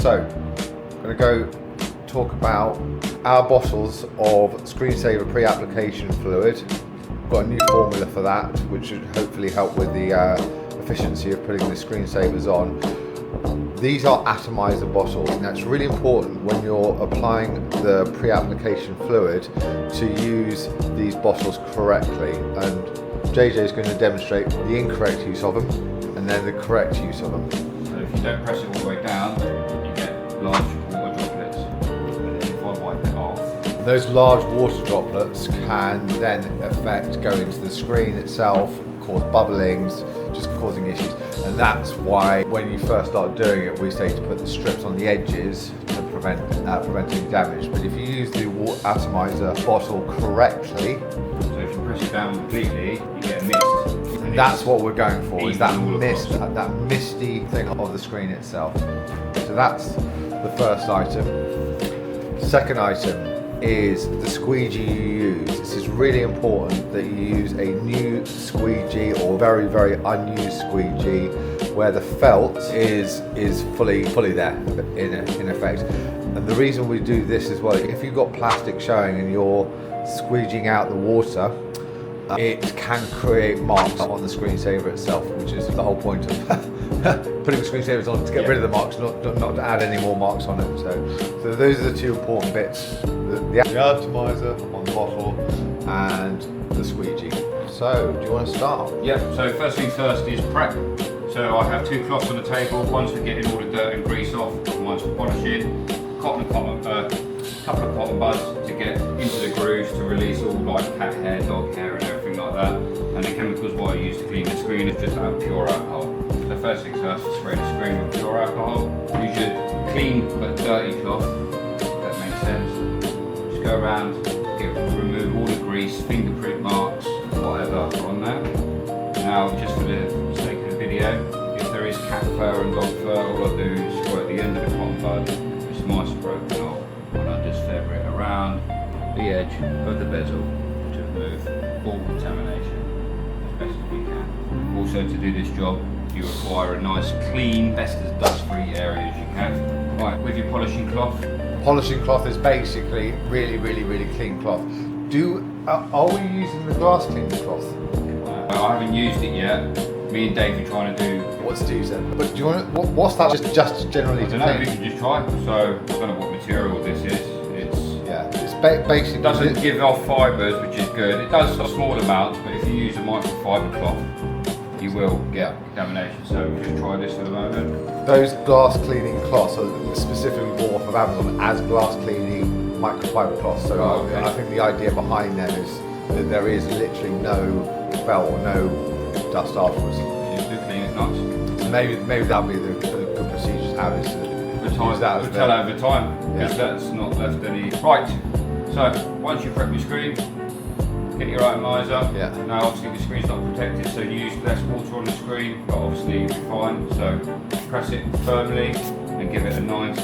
So, I'm going to go talk about our bottles of screensaver pre-application fluid. We've got a new formula for that, which should hopefully help with the efficiency of putting the screensavers on. These are atomizer bottles, and that's really important when you're applying the pre-application fluid to use these bottles correctly. And JJ is going to demonstrate the incorrect use of them and then the correct use of them. So if you don't press it all the way down, you get large water droplets, and then if I wipe it off. Those large water droplets can then go into the screen itself, cause bubblings, just causing issues. And that's why when you first start doing it, we say to put the strips on the edges to prevent any damage. But if you use the atomizer bottle correctly, so if you press it down completely, you get a mist. And that's what we're going for, is that mist, that misty thing of the screen itself. So that's the first item. Second item is the squeegee you use. This is really important that you use a new squeegee or very, very unused squeegee where the felt is fully there in effect. And the reason we do this as well, if you've got plastic showing and you're squeegeeing out the water, it can create marks on the screensaver itself, which is the whole point of putting the screensavers on, to get rid of the marks, not to add any more marks on it. So those are the two important bits: the atomizer on the bottle and the squeegee. So do you want to start? Yeah, so first things first is prep. So I have two cloths on the table, one's for getting all the dirt and grease off, one's for polishing, couple of cotton buds to get into the grooves to release all like cat hair, dog hair and everything like that. And the chemicals what I use to clean the screen is just pure alcohol. The first things first is spray the screen with pure alcohol. Use your clean but dirty cloth, if that makes sense. Just go around, remove all the grease, fingerprint marks, whatever on there. Now just for the sake of the video, if there is cat fur and dog fur, all I do is spray at the end of the cotton bud, it's nice and broken off, and I just feather it around the edge of the bezel to remove all contamination as best as we can. Also, to do this job, you require a nice clean, best as dust-free area as you can. Right, with your polishing cloth. Polishing cloth is basically really, really, really clean cloth. Are we using the glass cleaning cloth? I haven't used it yet. Me and Dave are trying to do. What's to use then? But do you want what's that just generally I don't know, we can just try. So I don't know what material this is. It's basically. It doesn't give off fibres, which is good. It does a small amounts, but if you use a microfiber cloth, you will get contamination. So we'll just try this for the moment. Those glass cleaning cloths are specifically bought off of Amazon as glass cleaning microfiber cloths. So okay. I think the idea behind them is that there is literally no felt or no dust afterwards. Just to clean it nice. So maybe that'll be the good procedure to have, is to use that as we'll tell over time, because that's not left any. Right, so once you prep your screen, get your atomizer. Yeah. Now obviously the screen's not protected, so use less water on the screen, but obviously you'll be fine. So press it firmly and give it a nice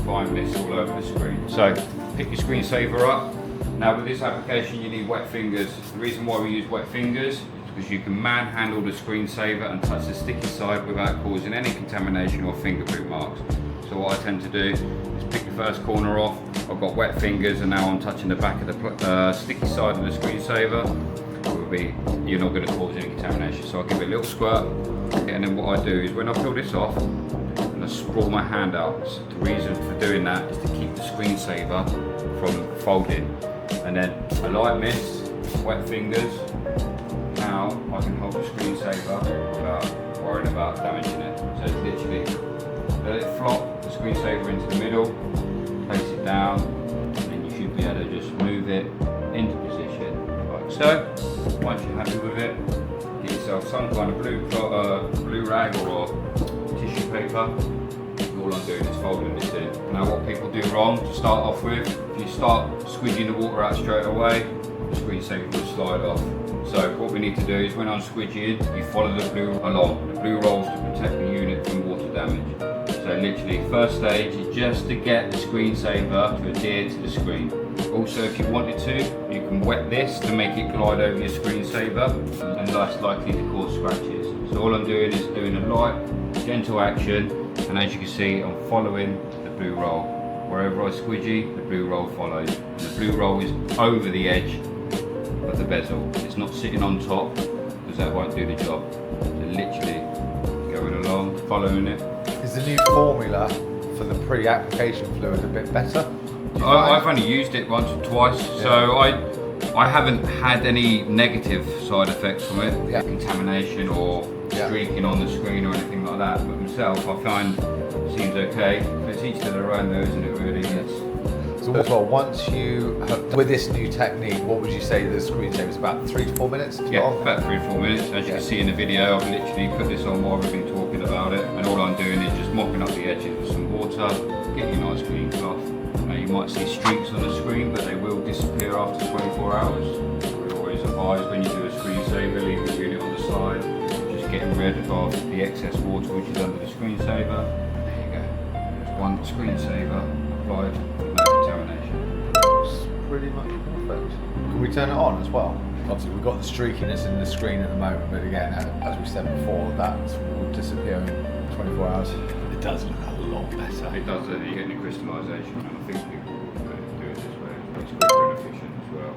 fine mist all over the screen. So pick your screensaver up. Now with this application you need wet fingers. The reason why we use wet fingers is because you can manhandle the screensaver and touch the sticky side without causing any contamination or fingerprint marks. So what I tend to do is pick the first corner off. I've got wet fingers and now I'm touching the back of the sticky side of the screensaver. You're not going to cause any contamination. So I'll give it a little squirt, and then what I do is when I peel this off, and I sprawl my hand out. So the reason for doing that is to keep the screensaver from folding. And then a light mist, wet fingers. Now I can hold the screensaver without worrying about damaging it. So it's literally let it flop the screensaver into the middle, place it down, and then you should be able to just move it into position like so. Once you're happy with it, get yourself some kind of blue rag or tissue paper. All I'm doing is folding this in. Now what people do wrong to start off with, if you start squeezing the water out straight away, the screensaver will slide off. So what we need to do is when I'm squeegeeing, you follow the blue along. The blue rolls to protect the unit from water damage. So literally, first stage is just to get the screensaver to adhere to the screen. Also, if you wanted to, you can wet this to make it glide over your screensaver and less likely to cause scratches. So all I'm doing is doing a light, gentle action, And as you can see, I'm following the blue roll. Wherever I squidgy, the blue roll follows. And the blue roll is over the edge of the bezel. It's not sitting on top, because that won't do the job. So literally going along, following it. Is the new formula for the pre-application fluid a bit better? I've only used it once or twice, so I haven't had any negative side effects from it, contamination or streaking on the screen or anything like that. But myself, I find it seems okay. But it's each to their own, though, isn't it? Really. So as well, once you have with this new technique, what would you say the screensaver is about 3 to 4 minutes? Yeah, about 3 to 4 minutes. As you can see in the video, I've literally put this on while we've been talking about it, and all I'm doing is just mopping up the edges with some water, getting a nice clean cloth. You might see streaks on the screen, but they will disappear after 24 hours. We always advise when you do a screensaver, leave the unit on the side, just getting rid of the excess water which is under the screensaver. There you go. There's one screensaver applied, no contamination. It's pretty much perfect. Can we turn it on as well? Obviously we've got the streakiness in the screen at the moment, but again, as we said before, that will disappear in 24 hours. It does look a lot better. It does, you're getting a crystallisation, and I think people will do it this way. It's quicker and efficient as well.